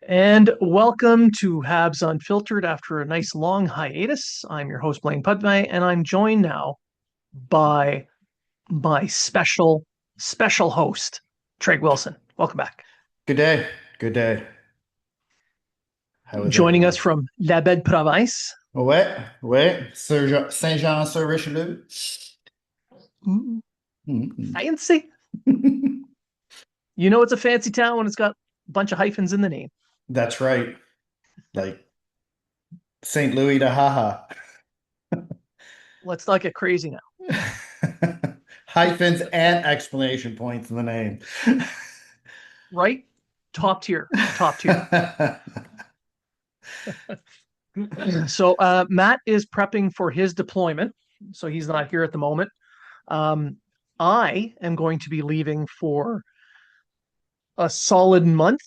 And welcome to Habs Unfiltered after a nice long hiatus. I'm your host, Blain and I'm joined now by my special host, Trege Wilson. Welcome back. Good day. Good day. How is Joining us everyone? from La Belle Province. Ouais, ouais. Saint-Jean-sur-Richelieu. Mhm. Fancy. You know it's a fancy town when it's got a bunch of hyphens in the name. That's right. Like St. Louis to haha. Let's not get crazy now, Hyphens and exclamation points in the name. right? Top tier, top tier. So Matt is prepping for his deployment, so he's not here at the moment. Um, I am going to be leaving for a solid month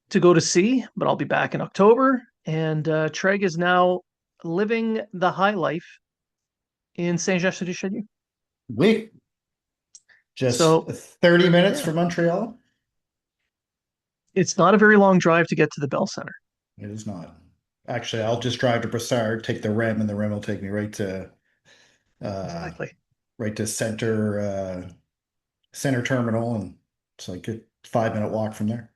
to go to sea, but I'll be back in October. And Treg is now living the high life in Saint-Jean-sur-Richelieu. We just So 30 minutes yeah, from Montreal? it's not a very long drive to get to the Bell Center. It is not. Actually, I'll just drive to Brossard, take the REM, and the REM will take me uh Exactly. right to center terminal, and it's like a 5 minute walk from there.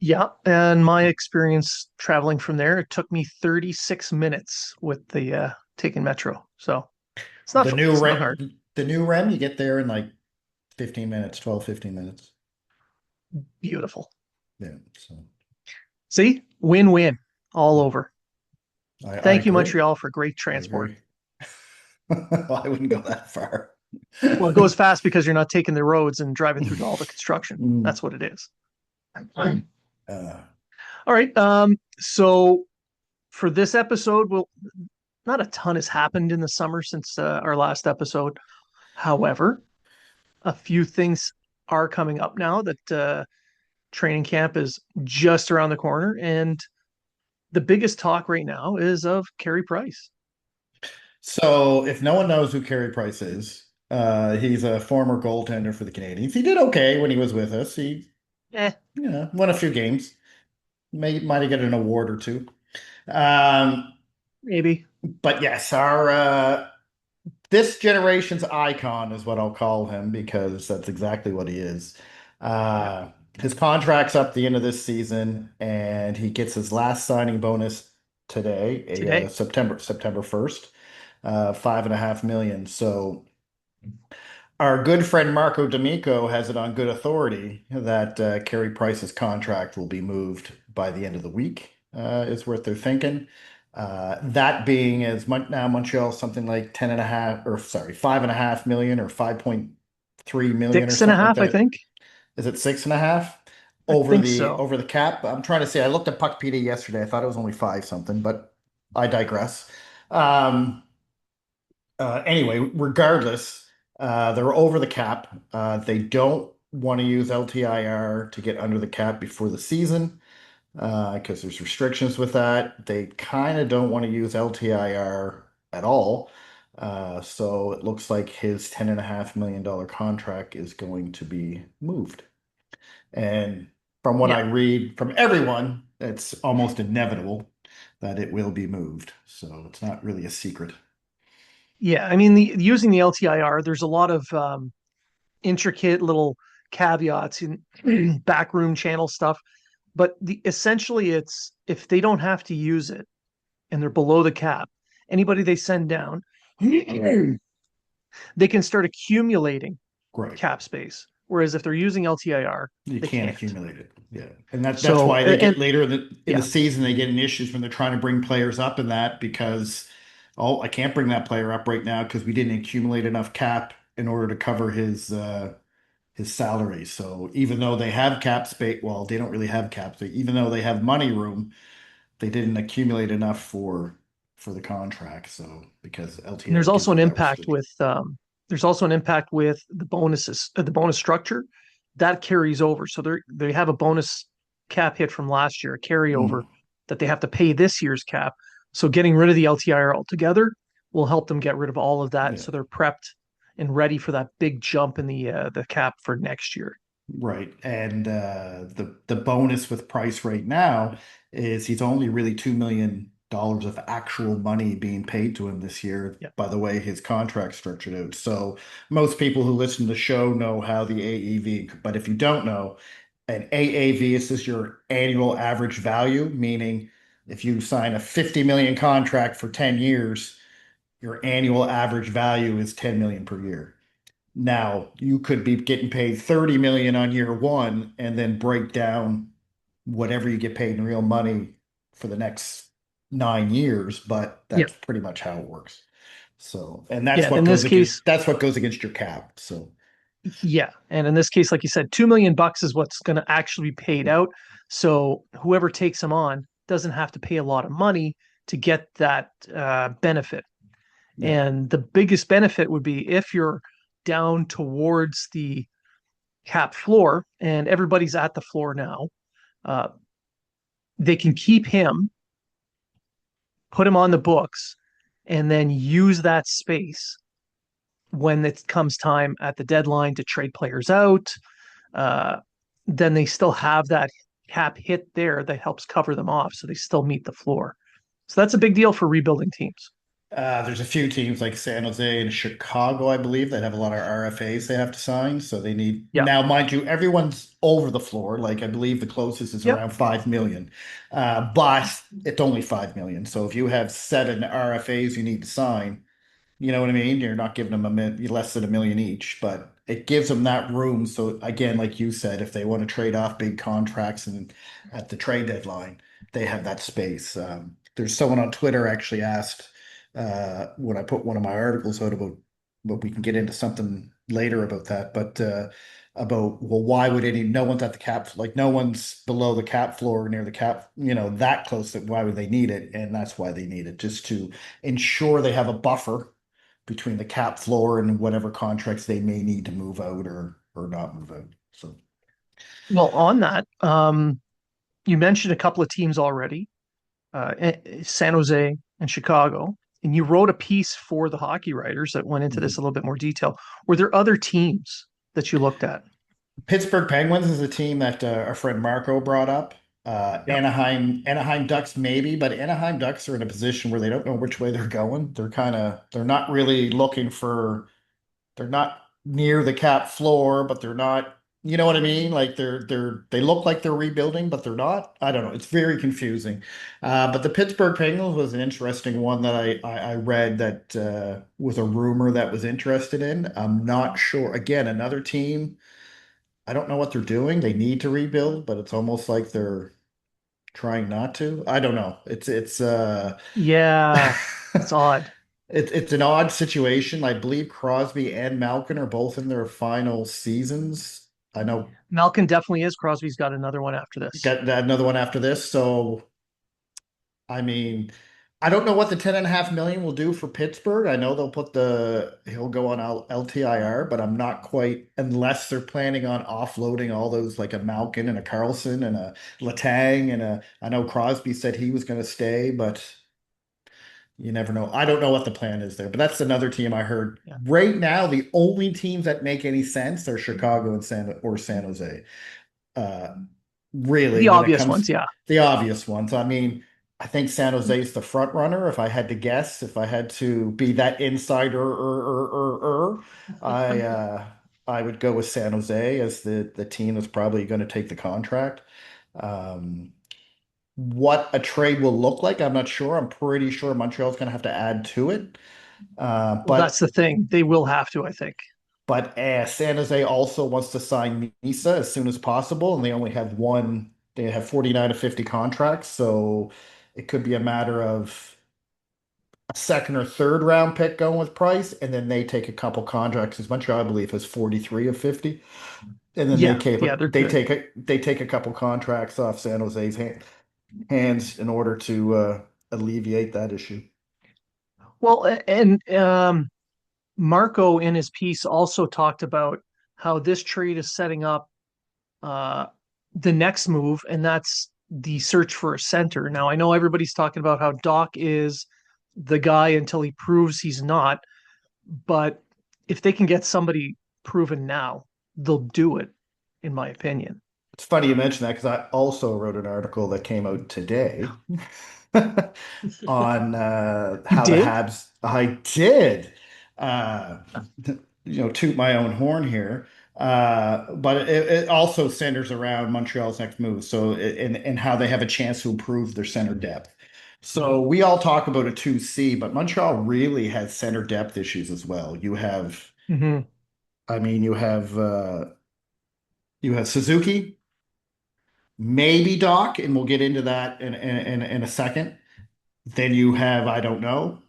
Yeah, and my experience traveling from there, it took me 36 minutes with the taking metro. So The new it's not REM, hard. the new REM, you get there in like 15 minutes, 12, 15 minutes. Beautiful. Yeah, so See, win-win all yeah, over. I Thank you, agree. Montreal, for great I transport. agree. I wouldn't go that far. Well, it goes fast because you're not taking the roads and driving through all the construction. Mm, That's what it is. uh, All right. So for this episode, we'll not a ton has happened in the summer since our last episode. However, a few things are coming up now that training camp is just around the corner, and the biggest talk right now is of Carey Price. so if no one knows who Carey Price is, he's a former goaltender for the Canadiens. He did okay when he was with us. He, Eh, won a few games. Might have got an award or two. Um, maybe. but yes, our this generation's icon is what I'll call him because that's exactly what he is. Uh, his contract's up the end of this season, and he gets his last signing bonus today, Today. September 1st, 5.5 million. So our good friend Marco D'Amico has it on good authority that Carey Price's contract will be moved by the end of the week, is what they're thinking. That being as much now Montreal something like 10 and a half, or sorry, 5.5 million or 5.3 million or Six and a something like half, I that. think. Is it 6.5 I think so. over the cap? I'm trying to say I looked at Puck PD yesterday. I thought it was only five something, but I digress. Um, anyway, regardless, they're over the cap. They don't want to use LTIR to get under the cap before the season because there's restrictions with that. They kind of don't want to use LTIR at all. So it looks like his $10.5 million contract is going to be moved. And from what I Yeah. read from everyone, it's almost inevitable that it will be moved. So it's not really a secret. Yeah. I mean, using the LTIR, there's a lot of intricate little caveats in backroom channel stuff. But essentially, it's if they don't have to use it and they're below the cap, anybody they send down, they can start accumulating Great. cap space. Whereas if they're using LTIR, You they can't can't. accumulate it. Yeah. And that's So, why they and get later in the yeah, season, they get in issues when they're trying to bring players up in that because, oh, I can't bring that player up right now because we didn't accumulate enough cap in order to cover his salary. So even though they have cap space, well, they don't really have cap space. Even though they have money room, they didn't accumulate enough for the contract. So because and LTR gives you that restriction. there's also an impact with the bonuses, the bonus structure that carries over. So they have a bonus cap hit from last year, a carryover Mm, that they have to pay this year's cap. So getting rid of the LTIR altogether will help them get rid of all of that, yeah. so they're prepped and ready for that big jump in the cap for next year. Right. And the bonus with Price right now is he's only really $2 million of actual money being paid to him this year Yeah. by the way his contract structured out. So most people who listen to the show know how the AAV, but if you don't know, an AAV is just your annual average value, meaning if you sign a 50 million contract for 10 years, your annual average value is 10 million per year. Now, you could be getting paid 30 million on year one and then break down whatever you get paid in real money for the next 9 years, but Yeah. that's pretty much how it works. So, and Yeah. In this case, that's what goes against your cap. So, yeah. And in this case, like you said, $2 million is what's going to actually be paid out. So whoever takes him on doesn't have to pay a lot of money to get that benefit. yeah. And the biggest benefit would be if you're down towards the cap floor and everybody's at the floor now, uh, they can keep him, put him on the books, and then use that space when it comes time at the deadline to trade players out. Uh, then they still have that cap hit there that helps cover them off. So they still meet the floor. So that's a big deal for rebuilding teams. There's a few teams like San Jose and Chicago, I believe, that have a lot of RFAs they have to sign. So they need Yeah. now, mind you, everyone's over the floor. Like I believe the closest is Yep. around 5 million, but it's only 5 million. So if you have 7 RFAs you need to sign, you know what I mean? You're not giving them less than 1 million each, but it gives them that room. So again, like you said, if they want to trade off big contracts and at the trade deadline, they have that space. There's someone on Twitter actually asked when I put one of my articles out about, but we can get into something later about that. But about well, why would no one's at the cap, like no one's below the cap floor near the cap, that close. That why would they need it? And that's why they need it, just to ensure they have a buffer between the cap floor and whatever contracts they may need to move out or not move out. So Well, on that, you mentioned a couple of teams already, San Jose and Chicago, and you wrote a piece for the hockey writers that went into this mhm. a little bit more detail. Were there other teams that you looked at? Pittsburgh Penguins is a team that our friend Marco brought up. Yep. Anaheim Ducks maybe, but Anaheim Ducks are in a position where they don't know which way they're going. They're not really looking for they're not near the cap floor, but they're not, you know what I mean? Like they look like they're rebuilding, but they're not. I don't know. It's very confusing. But the Pittsburgh Penguins was an interesting one that I read that was a rumor that was interested in. I'm not sure. Again, another team. I don't know what they're doing. They need to rebuild, but it's almost like they're trying not to. I don't know. It's Yeah, it's odd. it's an odd situation. I believe Crosby and Malkin are both in their final seasons. I know Malkin definitely is. Crosby's got another one after this. got another one after this. So I mean, I don't know what the 10.5 million will do for Pittsburgh. I know he'll go on LTIR, but I'm not quite unless they're planning on offloading all those like a Malkin and a Carlson and a Letang I know Crosby said he was going to stay, but you never know. I don't know what the plan is there, but that's another team I heard. Yeah. Right now, the only teams that make any sense are Chicago and San Jose. Uh, The really, when it obvious comes ones, yeah. the obvious ones. I mean, I think San Jose is the front runner. If I had to guess, if I had to be that insider, I uh, I would go with San Jose as the team that's probably going to take the contract. Um, what a trade will look like, I'm not sure. I'm pretty sure Montreal's going to have to add to it. Uh, Well, that's but the thing. They will have to, I think. San Jose also wants to sign Misa as soon as possible, and they only have one. They have 49 to 50 contracts, so it could be a matter of a second or third round pick going with Price, and then they take a couple contracts. As Montreal, I believe, has 43 of 50, and then Yeah, yeah, they're good. they take a couple contracts off San Jose's hands in order to alleviate that issue. Well, and Marco in his piece also talked about how this trade is setting up uh, the next move, and that's the search for a center. Now, I know everybody's talking about how Doc is the guy until he proves he's not, but if they can get somebody proven now, they'll do it. in my opinion. It's funny you mention that because I also wrote an article that came out today on You how the did? Habs. I did, uh, toot my own horn here, but it also centers around Montreal's next move. So, and how they have a chance to improve their center depth. So we all talk about a 2C, but Montreal really has center depth issues as well. Hmm. I mean, you have Suzuki, maybe Doc, and we'll get into that in a second. Then you have I don't know,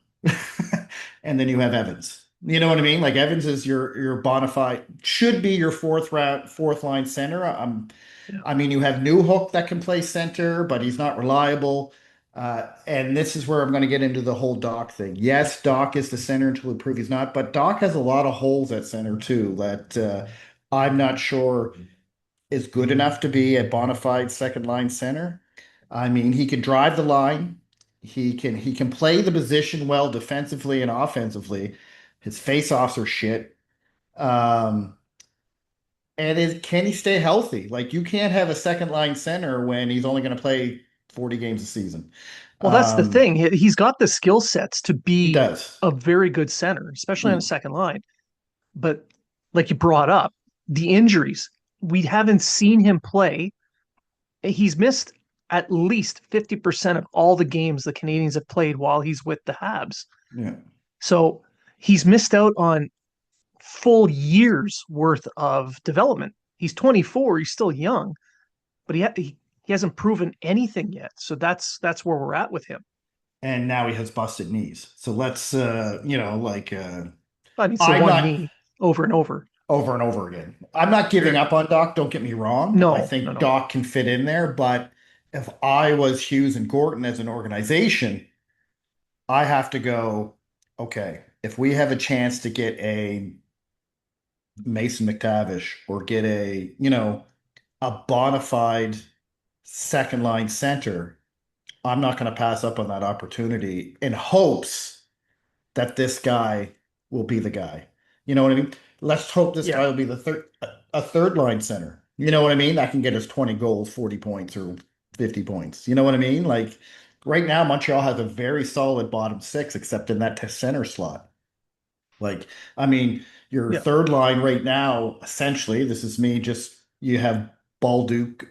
and then you have Evans. You know what I mean? Like Evans is your bona fide should be your fourth line center. Yeah. I mean, you have New Hook that can play center, but he's not reliable. And this is where I'm going to get into the whole Doc thing. Yes, Doc is the center until we prove he's not, but Doc has a lot of holes at center too that I'm not sure is good enough to be a bona fide second line center. I mean, he can drive the line. He can play the position well defensively and offensively. His face-offs are shit. Um, can he stay healthy? Like you can't have a second line center when he's only going to play 40 games a season. Well, that's the Um, thing. He's got the skill sets to he be does. a very good center, especially on a Mm, second line. But like you brought up, the injuries, we haven't seen him play. He's missed at least 50% of all the games the Canadians have played while he's with the Habs. yeah. So he's missed out on full years worth of development. He's 24, he's still young, but he hasn't proven anything yet. So that's where we're at with him. And now he has busted knees. So let's I mean, it's the I'm one not knee over and over. over and over again. I'm not giving Very up on Doc, don't get me wrong. I no, no, think no. Doc can fit in there, but if I was Hughes and Gordon as an organization, I have to go, okay, if we have a chance to get a Mason McTavish or get a bona fide second line center, I'm not going to pass up on that opportunity in hopes that this guy will be the guy. You know what I mean? Let's hope this Yeah. guy will be the third line center. You know what I mean? That can get us 20 goals, 40 points, or 50 points. You know what I mean? Like right now, Montreal has a very solid bottom six, except in that center slot. Like, I mean, your Yeah. third line right now, essentially, this is me just you have Balduke,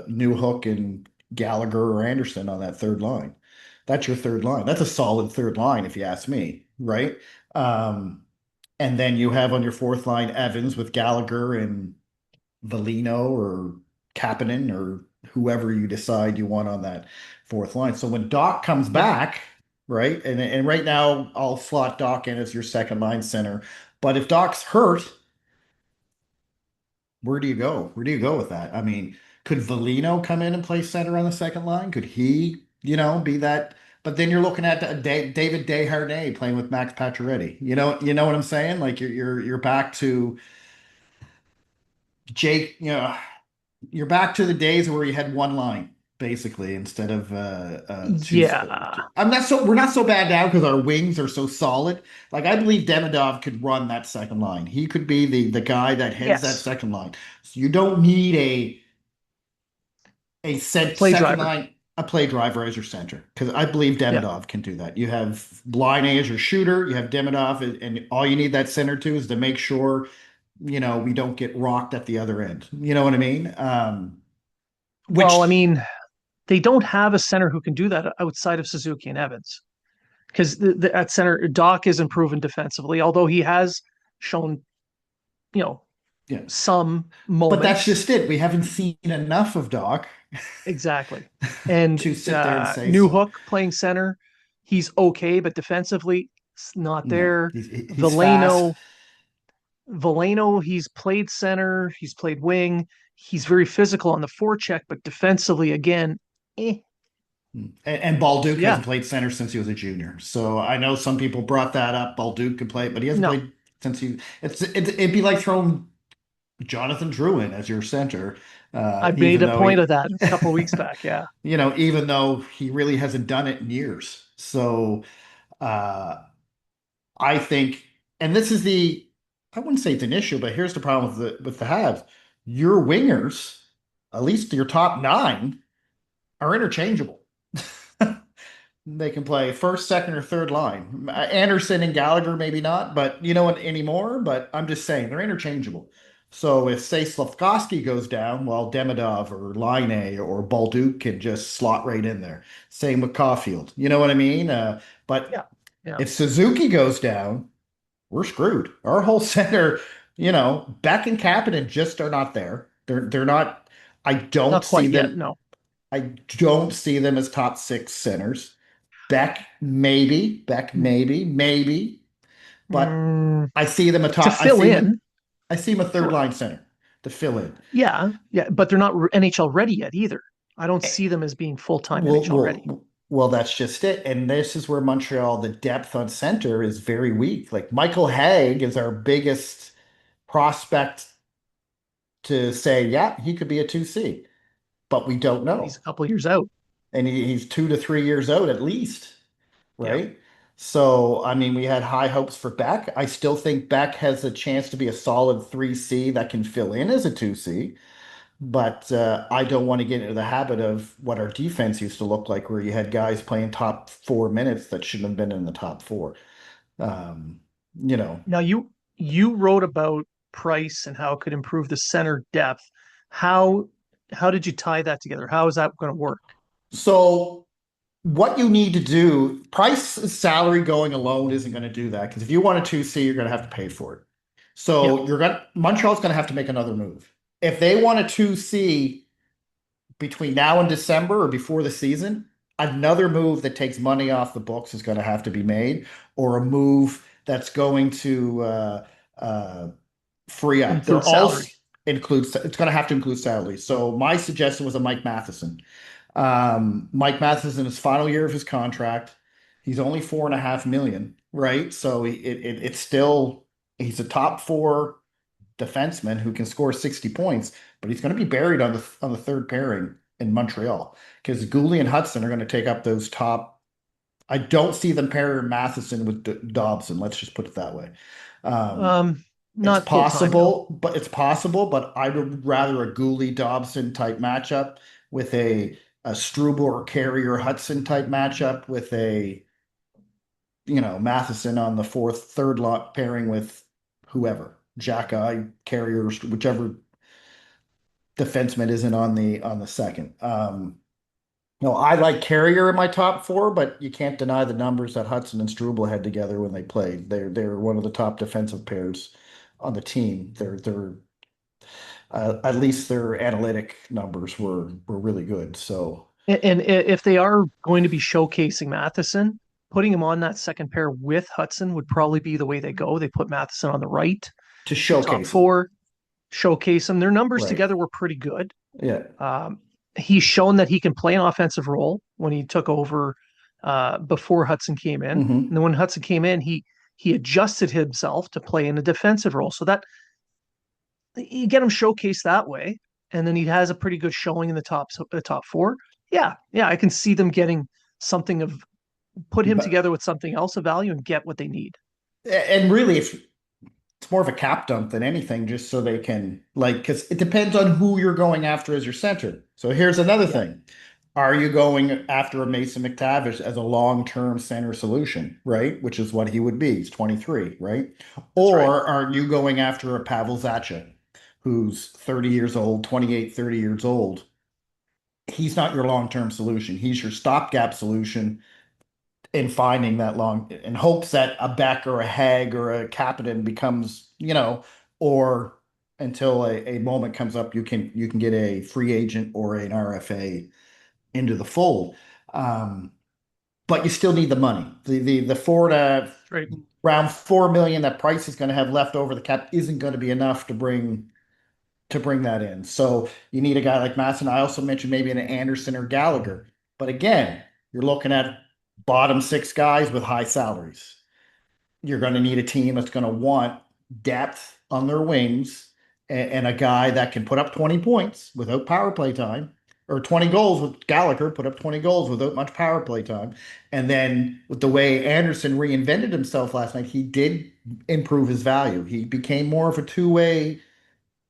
Newhook, and Gallagher or Anderson on that third line. That's your third line. That's a solid third line, if you ask me, right? Um, and then you have on your fourth line Evans with Gallagher and Valino or Kapanen or whoever you decide you want on that fourth line. So when Doc comes Yep. back, right, and right now I'll slot Doc in as your second line center. But if Doc's hurt, where do you go? Where do you go with that? I mean, could Valino come in and play center on the second line? Could he, be that? But then you're looking at David Desharnais playing with Max Pacioretty. You know what I'm saying? Like you're back to Jake. You're back to the days where you had one line basically instead of two. Yeah. We're not so bad now because our wings are so solid. Like I believe Demidov could run that second line. He could be the guy that heads that Yes. second line. So you don't need a Play second driver. line a play driver as your center because I believe Yeah. Demidov can do that. You have Blain as your shooter. You have Demidov, and all you need that center to is to make sure we don't get rocked at the other end. You know what I mean? Well, I Which mean, they don't have a center who can do that outside of Suzuki and Evans because at center, Doc is improving defensively, although he has shown, you know, yeah, some but that's moments. just it. We haven't seen enough of Doc Exactly. And to sit there and say New so. Hook playing center, he's okay, but defensively, it's not No, there. he's fast. Valeno, he's played center, he's played wing. He's very physical on the forecheck, but defensively, again, eh. And So Balduke yeah, hasn't played center since he was a junior. So I know some people brought that up. Balduke could play, but he hasn't no, played since it'd be like throwing Jonathan Drew in as your center, I made even a though point he, of that a couple of weeks back. Yeah. even though he really hasn't done it in years. So uh, I think, and this is I wouldn't say it's an issue, but here's the problem with the Habs. your wingers, at least your top nine, are interchangeable. They can play first, second, or third line. Anderson and Gallagher, maybe not, but you know what anymore. But I'm just saying they're interchangeable. So if say Slavkovsky goes down, well, Demidov or Line or Balduke can just slot right in there. Same with Caulfield. You know what I mean? But Yeah. Yeah. if Suzuki goes down, we're screwed. Our whole center, Beck and Kapanen just are not there. They're not. I don't Not see quite yet. them. No. I don't see them as top six centers. Beck maybe, but Mm, I see them a to top. fill in, I see him a third sure. line center to fill in. Yeah. Yeah. But they're not NHL ready yet either. I don't Eh, see them as being full time Well, NHL ready. well, that's just it. And this is where Montreal, the depth on center is very weak. Like Michael Haig is our biggest prospect to say, yeah, he could be a 2C, but we don't And he's know. a couple years out. And he's 2 to 3 years out at least, Yeah. right? So, I mean, we had high hopes for Beck. I still think Beck has a chance to be a solid 3C that can fill in as a 2C, but I don't want to get into the habit of what our defense used to look like, where you had guys playing top 4 minutes that shouldn't have been in the top four. Um, you know, Now you wrote about price and how it could improve the center depth. How how did you tie that together? How is that going to work? so what you need to do, Price salary going alone isn't going to do that because if you want a 2C, you're going to have to pay for it. Yeah. So Montreal's going to have to make another move. If they want a 2C between now and December or before the season, another move that takes money off the books is going to have to be made, or a move that's going to uh, free up. Include salary. It's going to have to include salaries. So my suggestion was a Mike Matheson. Mike Matheson, his final year of his contract, he's only 4.5 million, right? So it's still he's a top four defenseman who can score 60 points, but he's going to be buried on the third pairing in Montreal because Gouley and Hudson are going to take up those top. I don't see them pairing Matheson with Dobson. Let's just put it that way. Um, Um, not full time, no. it's possible, but I would rather a Gooley Dobson type matchup with a Struble or Carrier Hudson type matchup with a Matheson on the third lot pairing with whoever, Jack Eye, Carrier, whichever defenseman isn't on the second. No, I like Carrier in my top four, but you can't deny the numbers that Hudson and Struble had together when they played. They're one of the top defensive pairs on the team. They're at least their analytic numbers were really good. So And if they are going to be showcasing Matheson, putting him on that second pair with Hudson would probably be the way they go. They put Matheson on the right, to the top showcase them, four, showcase him. Their numbers right? together were pretty good. Yeah. Um, he's shown that he can play an offensive role when he took over before Hudson came in. And Hmm. then when Hudson came in, he adjusted himself to play in a defensive role. So that you get him showcased that way, and then he has a pretty good showing in the top four. Yeah, yeah, I can see them getting something of put him But together with something else of value and get what they need. and really, if it's more of a cap dump than anything, just so they can because it depends on who you're going after as your center. So here's another Yeah, thing. Are you going after a Mason McTavish as a long-term center solution, right? Which is what he would be. He's 23, right? that's right. Or are you going after a Pavel Zacha, who's 30 years old, 28, 30 years old? He's not your long-term solution. He's your stopgap solution in finding that long in hopes that a Beck or a Hag or a Kapanen becomes, or until a moment comes up, you can get a free agent or an RFA into the fold. But you still need the money. The four to That's right. around 4 million that Price is going to have left over the cap isn't going to be enough to bring that in. So you need a guy like Masson. I also mentioned maybe an Anderson or Gallagher. But again, you're looking at bottom six guys with high salaries. You're going to need a team that's going to want depth on their wings and a guy that can put up 20 points without power play time, or 20 goals with Gallagher, put up 20 goals without much power play time. And then with the way Anderson reinvented himself last night, he did improve his value. He became more of a two-way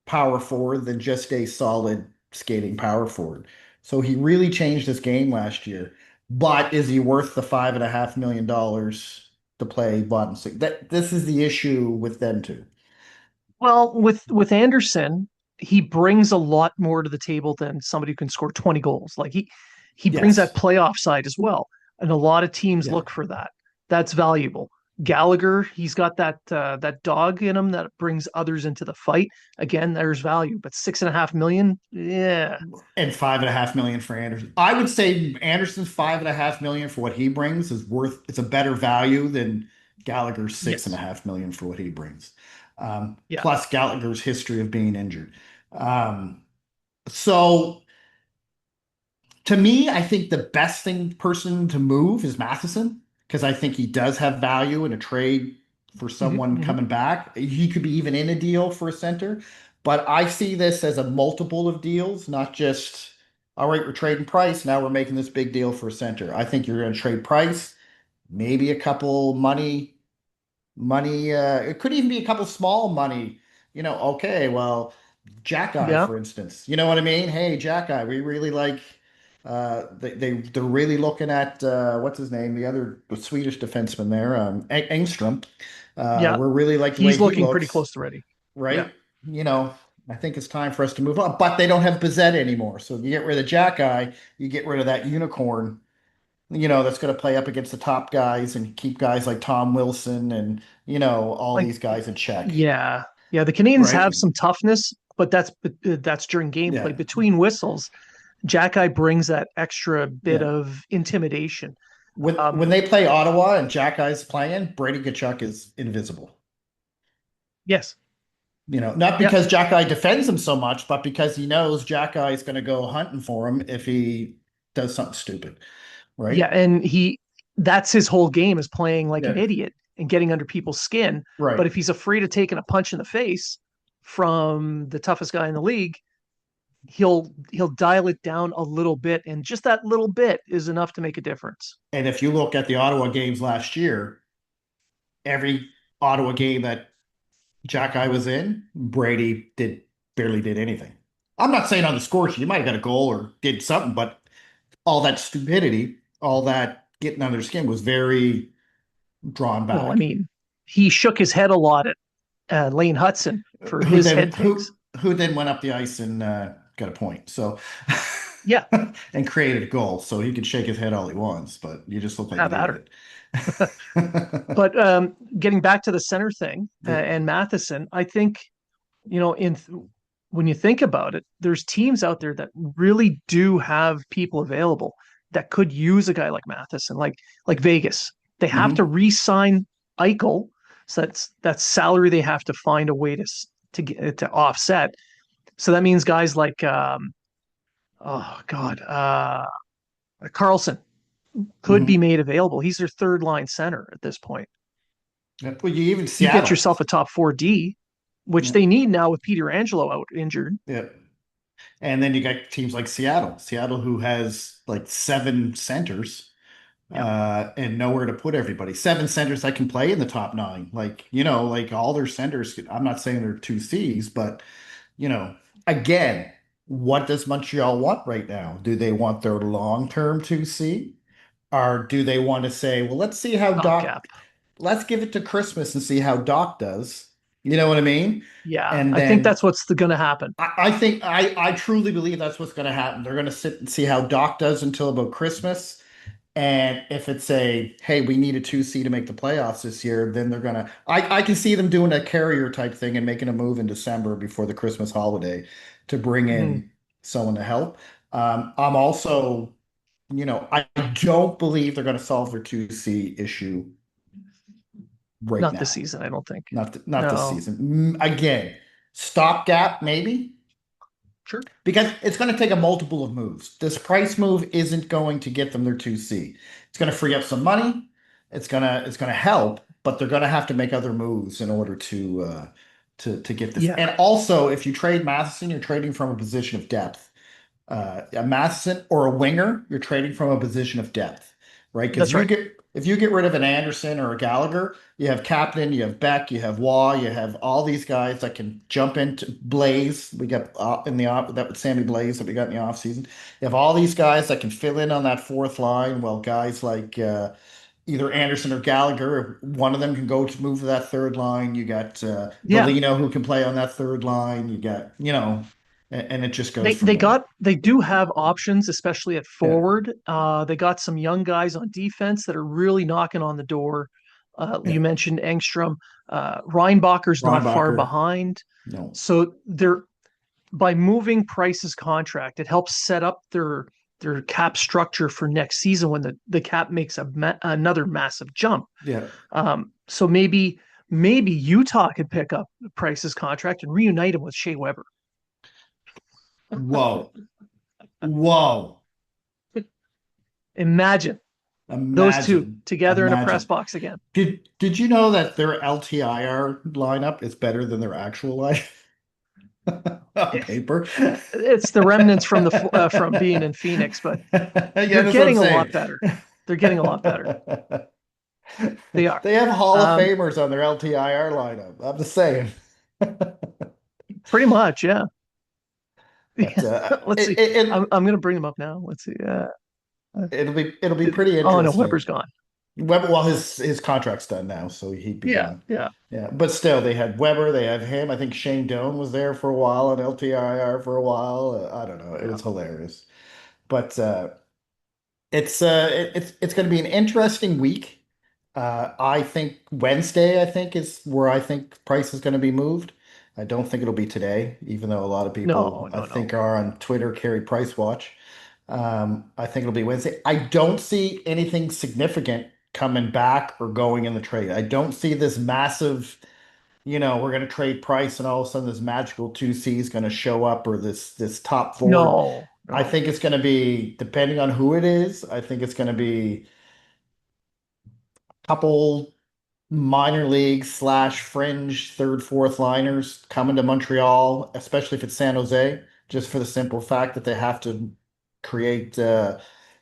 power forward than just a solid skating power forward. So he really changed his game last year. But is he worth the $5.5 million to play bottom six? This is the issue with them two. Well, with Anderson, he brings a lot more to the table than somebody who can score 20 goals. Like he brings that Yes. playoff side as well. And a lot of teams Yeah. look for that. That's valuable. Gallagher, he's got that dog in him that brings others into the fight. Again, there's value, but 6.5 million, yeah. And $5.5 million for Anderson. I would say Anderson's $5.5 million for what he brings is worth, it's a better value than Gallagher's six and a Yes. half million for what he brings. Yeah. Plus Gallagher's history of being injured. So to me, I think the best person to move is Matheson because I think he does have value in a trade for Hmm. someone Hmm. coming back. He could be even in a deal for a center, but I see this as a multiple of deals, not just, all right, we're trading Price. Now we're making this big deal for a center. I think you're going to trade Price, maybe a couple money, it could even be a couple small money, okay, well, Jack Eye, Yeah. for instance, you know what I mean? Hey, Jack Eye, we really like they're really looking at what's his name, the Swedish defenseman there, Engstrom. Yeah. We're really like the way He's he looking pretty looks, close to ready. Yeah. right? You know, I think it's time for us to move on, but they don't have Bizet anymore. So you get rid of Jack Eye, you get rid of that unicorn, that's going to play up against the top guys and keep guys like Tom Wilson and, all Like, these guys in check, yeah. Yeah. The Canadians have right? some toughness, but that's during gameplay. Yeah. Between whistles, Jack Eye brings that extra bit Yeah. of intimidation. When Um, they play Ottawa and Jack Eye's playing, Brady Tkachuk is invisible. yes. Not Yeah. because Jack Eye defends him so much, but because he knows Jack Eye is going to go hunting for him if he does something stupid, Yeah. right? And that's his whole game is playing like an Yeah. idiot and getting under people's skin. But Right. if he's afraid of taking a punch in the face from the toughest guy in the league, he'll dial it down a little bit. And just that little bit is enough to make a difference. And if you look at the Ottawa games last year, every Ottawa game that Jack Eye was in, Brady barely did anything. I'm not saying on the score sheet, he might have got a goal or did something, but all that stupidity, all that getting under their skin was very drawn Well, I back. mean, he shook his head a lot at Lane Hudson for Who his then head fakes. who then went up the ice and got a point. So Yeah, and created a goal. So he can shake his head all he wants, but you just look like have an at her. idiot. But getting back to the center thing Yeah. and Matheson, I think you know in when you think about it, there's teams out there that really do have people available that could use a guy like Matheson, like Vegas. They have to Hmm. re-sign Eichel, so that's salary they have to find a way to get to offset. So that means guys like oh God, Carlson could be Hmm. made available. He's their third line center at this point. Yeah. Well, you even You get Seattle. yourself a top four D, which Yeah. they need now with Peter Angelo out injured. Yeah. And then you got teams like Seattle who has like seven centers Yeah. and nowhere to put everybody. Seven centers that can play in the top nine. Like, like all their centers, I'm not saying they're two C's, but you know, again, what does Montreal want right now? Do they want their long-term 2C? Or do they want to say, well, Stopgap. let's give it to Christmas and see how Doc does. You know what I mean? Yeah. And I think then that's what's going to happen. I think I truly believe that's what's going to happen. They're going to sit and see how Doc does until about Christmas. And if it's hey, we need a 2C to make the playoffs this year, then they're gonna I can see them doing a carrier type thing and making a move in December before the Christmas holiday to bring Mhm. in someone to help. I'm also, I don't believe they're gonna solve their 2C issue right Not this now. season, I don't think. Not this No. season. Again, stopgap maybe, Sure. because it's going to take a multiple of moves. This price move isn't going to get them their 2C. It's going to free up some money. It's gonna help, but they're going to have to make other moves in order to get this. Yeah. And also, if you trade Matheson, you're trading from a position of depth. A Matheson or a winger, you're trading from a position of depth. right? Because That's right. if you get rid of an Anderson or a Gallagher, you have Captain, you have Beck, you have Waugh, you have all these guys that can jump into Blaze. We got in the off that was Sammy Blaze that we got in the off season. You have all these guys that can fill in on that fourth line. Well, guys like either Anderson or Gallagher, one of them can go to move to that third line. You got Yeah. Valino who can play on that third line. You got, and it just goes from there. They do have options, especially at Yeah. forward. They got some young guys on defense that are really knocking on the door. Yeah. You mentioned Engstrom. Reinbacher's not far Reinbacher, behind. no. So they're by moving Price's contract, it helps set up their cap structure for next season when the cap makes another massive jump. Yeah. So maybe Utah could pick up Price's contract and reunite him with Shea Weber. Whoa. Whoa. Imagine those two Imagine. together in a press Imagine. box again. Did you know that their LTIR lineup is better than their actual line on It, paper? it's the remnants from being in Phoenix, but Yeah, they're that's what I'm getting a saying. lot better. They're getting a lot better. They are. They have Hall of Um, Famers on their LTIR lineup. I'm just saying. Pretty much, yeah. But Let's see. I'm going to bring them up now. Let's see. it'll be pretty Oh no, interesting. Weber's gone. Weber, well, his contract's done now, so he'd be Yeah, gone. yeah, Yeah, but still, they had Weber, they have him. I think Shane Doan was there for a while on LTIR for a while. I don't know. It yeah. was hilarious. But it's going to be an interesting week. I think Wednesday, I think, is where I think price is going to be moved. I don't think it'll be today, even though a lot of people No, I no, no. think are on Twitter carry price watch. I think it'll be Wednesday. I don't see anything significant coming back or going in the trade. I don't see this massive, we're going to trade price and all of a sudden this magical 2C is going to show up or this top forward. No, I no. think it's going to be, depending on who it is, I think it's going to be a couple minor league slash fringe third, fourth liners coming to Montreal, especially if it's San Jose, just for the simple fact that they have to create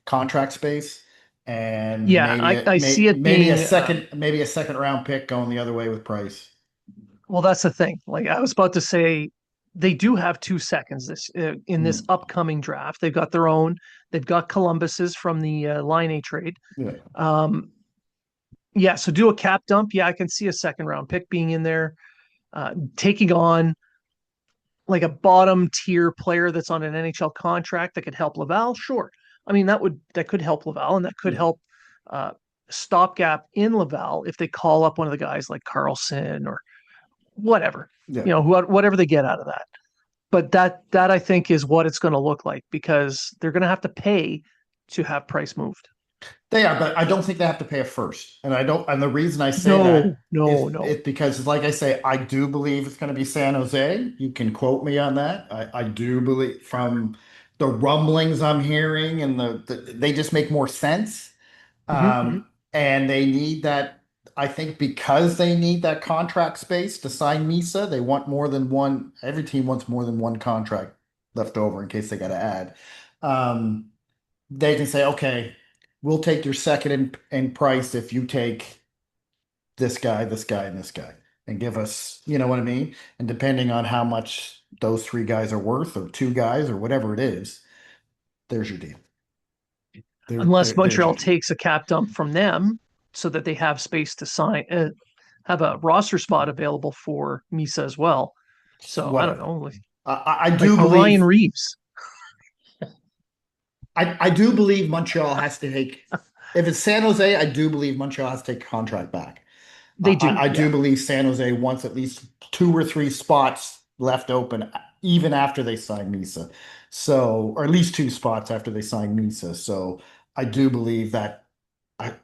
contract space and Yeah, I see it being maybe a second round pick going the other way with Price. well, that's the thing. Like I was about to say, they do have 2 seconds in this Mm, upcoming draft. They've got their own. They've got Columbus's from the Line A trade. yeah, Um, yeah, so do a cap dump. Yeah, I can see a second round pick being in there, taking on like a bottom tier player that's on an NHL contract that could help Laval. Sure, I mean that could help Laval and that could yeah, help stopgap in Laval if they call up one of the guys like Carlson or whatever, yeah. whatever they get out of that. But that I think is what it's going to look like because they're going to have to pay to have Price moved. They are, but I don't think they have to pay a first. And I don't, and the reason I say No, that is no, no, it because, like I say, I do believe it's going to be San Jose. You can quote me on that. I do believe from the rumblings I'm hearing and they just make more sense. mm-hmm. And they need that, I think because they need that contract space to sign Misa, they want more than one, every team wants more than one contract left over in case they got to add. Um, they can say, okay, we'll take your second in price if you take this guy, and this guy, and give us, you know what I mean? And depending on how much those three guys are worth, or two guys, or whatever it is, there's your deal. Unless There's Montreal your deal. takes a cap dump from them so that they have space to sign, have a roster spot available for Misa as well. So I don't Whatever. know, I like do a Ryan believe Reeves. I do believe Montreal has to take if it's San Jose, I do believe Montreal has to take contract back. They do, I yeah. do believe San Jose wants at least two or three spots left open, even after they sign Misa. So, or at least two spots after they sign Misa. So, I do believe that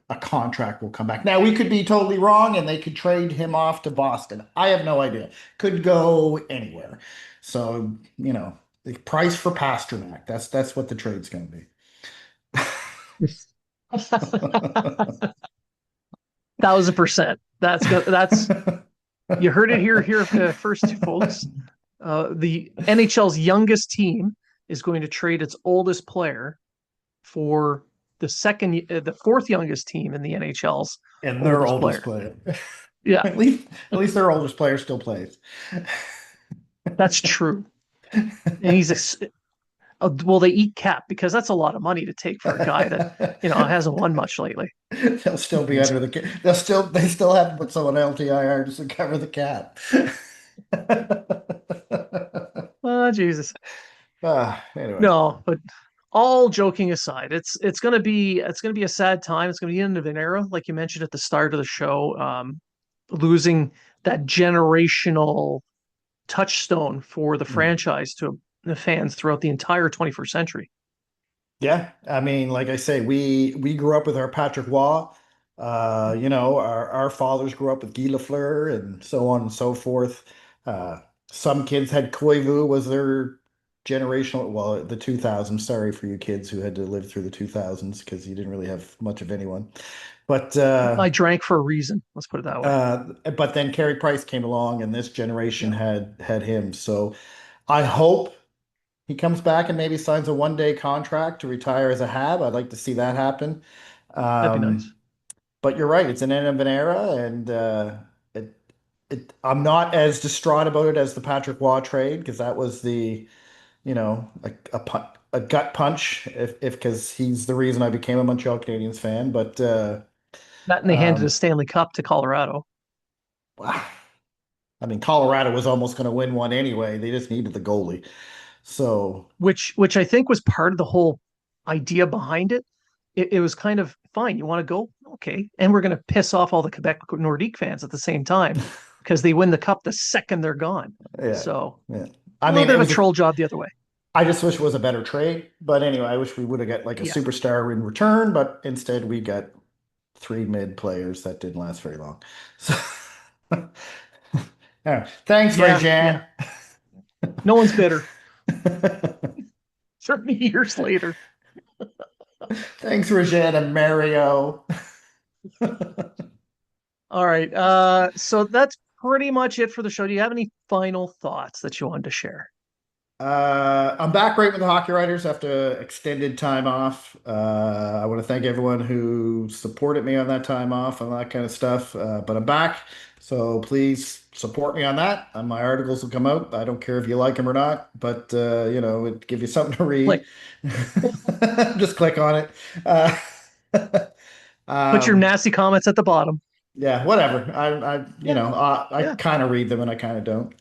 a contract will come back. Now, we could be totally wrong, and they could trade him off to Boston. I have no idea. Could go anywhere. So, the price for Pasternak. That's what the trade's going to be. 1,000%. That's you heard it here first, folks. The NHL's youngest team is going to trade its oldest player for the fourth youngest team in the NHL's And their oldest oldest player. player. Yeah, At least their oldest player still plays. that's true. And well, they eat cap because that's a lot of money to take for a guy that hasn't won much lately. They'll still be under the cap. They still have to put someone LTIR just to cover the cap. Oh, Jesus. Anyway. No, but all joking aside, it's gonna be a sad time. It's gonna be the end of an era, like you mentioned at the start of the show. Losing that generational touchstone for the Mm. franchise to the fans throughout the entire 21st century. Yeah, I mean, like I say, we grew up with our Patrick Waugh. Our fathers grew up with Guy Lafleur and so on and so forth. Uh, some kids had Koivu was their generational, well, the 2000s. Sorry for you kids who had to live through the 2000s because you didn't really have much of anyone. But I drank for a reason. Let's put it that way. uh, but then Carey Price came along, and this generation Yeah, had him. So I hope he comes back and maybe signs a one-day contract to retire as a Hab. I'd like to see that happen. that'd be nice. Um, but you're right, it's an end of an era, and I'm not as distraught about it as the Patrick Waugh trade because that was a gut punch if because he's the reason I became a Montreal Canadiens fan. But That and they handed a um, Stanley Cup to Colorado, I mean, Colorado was almost going to win one anyway. They just needed the goalie. So which I think was part of the whole idea behind it. It was kind of fine. You want to go? Okay. And we're going to piss off all the Quebec Nordique fans at the same time because they win the cup the second they're gone. yeah, So yeah. a I little mean, bit it of a was a troll job the other way. I just wish it was a better trade. But anyway, I wish we would have got like a Yeah. superstar in return, but instead we got three mid players that didn't last very long. So yeah. Thanks, Yeah. Yeah. Rajan. No one's bitter. 30 years later. Thanks, Rajan and Mario. All right. So that's pretty much it for the show. Do you have any final thoughts that you wanted to share? I'm back right with the Hockey Writers after extended time off. I want to thank everyone who supported me on that time off and that kind of stuff. But I'm back, so please support me on that. My articles will come out. I don't care if you like them or not, but it give you something to read. Like, Just click on it. Uh, put your um, nasty comments at the bottom. yeah, whatever. Yeah. I Yeah. kind of read them and I kind of don't.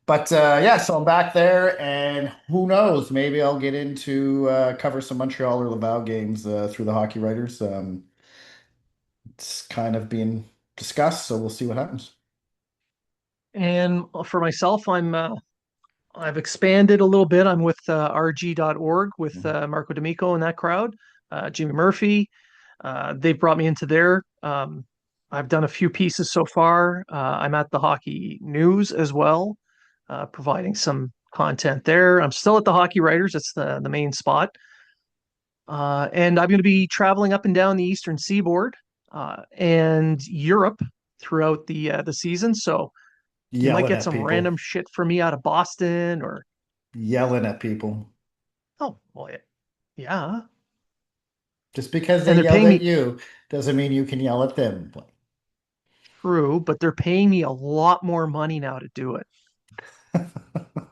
But yeah, so I'm back there, and who knows? Maybe I'll get into cover some Montreal or Laval games through the Hockey Writers. It's kind of being discussed, so we'll see what happens. And for myself, I've expanded a little bit. I'm with rg.org with Mhm. Marco D'Amico and that crowd, Jimmy Murphy. They've brought me into there. I've done a few pieces so far. I'm at the Hockey News as well, providing some content there. I'm still at the Hockey Writers. It's the main spot. And I'm going to be traveling up and down the Eastern Seaboard and Europe throughout the season. So you might Yelling get at some people, random shit from me out of Boston or yelling at people. oh well, yeah. Just because they And they're yelled paying at me you doesn't mean you can yell at them. true, but they're paying me a lot more money now to do it.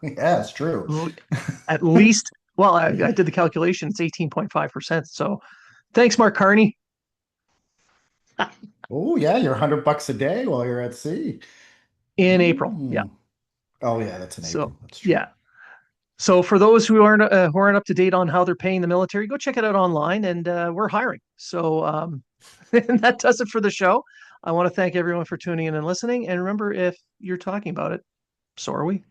Yeah, it's true. At least, well, I did the calculation. It's 18.5%. So thanks, Mark Carney. Oh yeah, you're $100 a day while you're at sea. In April. Yeah. Mm. Oh yeah, that's in So April. That's true. yeah. So for those who aren't up to date on how they're paying the military, go check it out online, and we're hiring. So and that does it for the show. I want to thank everyone for tuning in and listening. And remember, if you're talking about it, so are we.